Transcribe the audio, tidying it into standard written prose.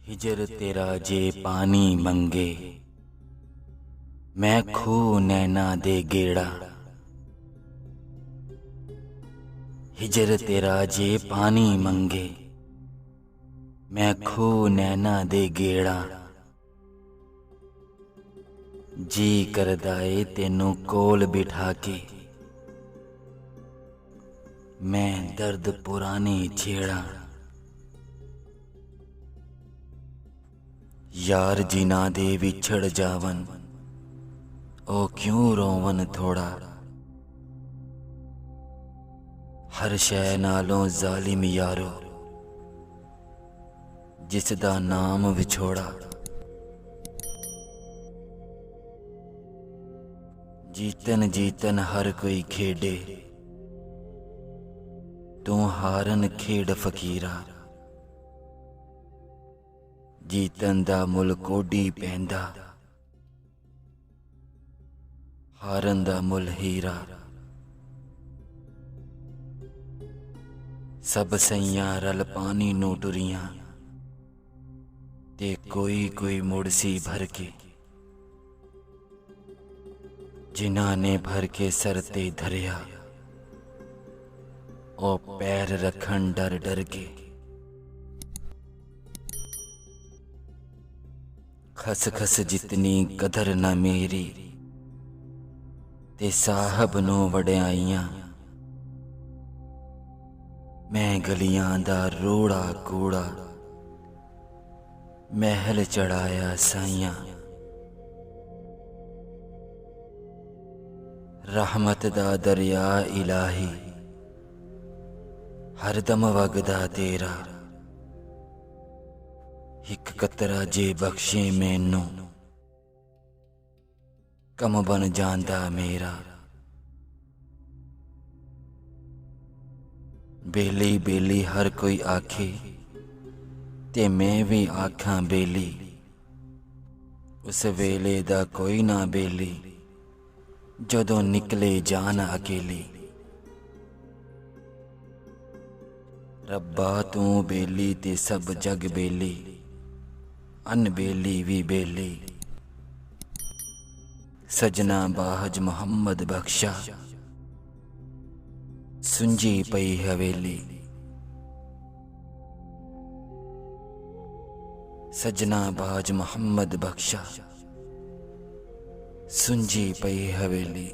हिजर तेरा जे पानी मंगे, मैं खू नैना दे गेड़ा। हिजर तेरा जे पानी मंगे, मैं खू नैना दे गेड़ा। जी करदा ए तेनू कोल बिठा के, मैं दर्द पुराने छेड़ा। यार जिना दे विछड़ जावन, ओ क्यों रोवन थोड़ा। हर शै नालों जालिम यारो, जिसदा नाम विछोड़ा। जीतन जीतन हर कोई खेडे, तू हारन खेड फकीरा। जीतन दा मुल कोडी पैंदा, हारन दा मुल हीरा। सब सैयां रल पानी नू टुरियां, ते कोई कोई मुड़सी भर के। जिन्हां ने भर के सर ते धरिया, ओ पैर रखन डर डर के। खस खस जितनी कदर न मेरी, ते साहब नू वड्याइयां। मैं गलियां दा रोड़ा कूड़ा, महल चढ़ाया साइयां। रहमत दा दरिया इलाही, हरदम वगदा तेरा। हिक कतरा जे बख्शे मैनू, कम बन जांदा मेरा। बेली बेली हर कोई आखे, ते मैं भी आखां बेली। उस वेले दा कोई ना बेली, जदों निकले जान अकेली। रब्बा तू बेली ते सब जग बेली, अनबेली भी बेली। सजना बाहज मोहम्मद बख्शा, सुंजी पई हवेली। सजना बाज मोहम्मद बख्शा, सुंजी पई हवेली।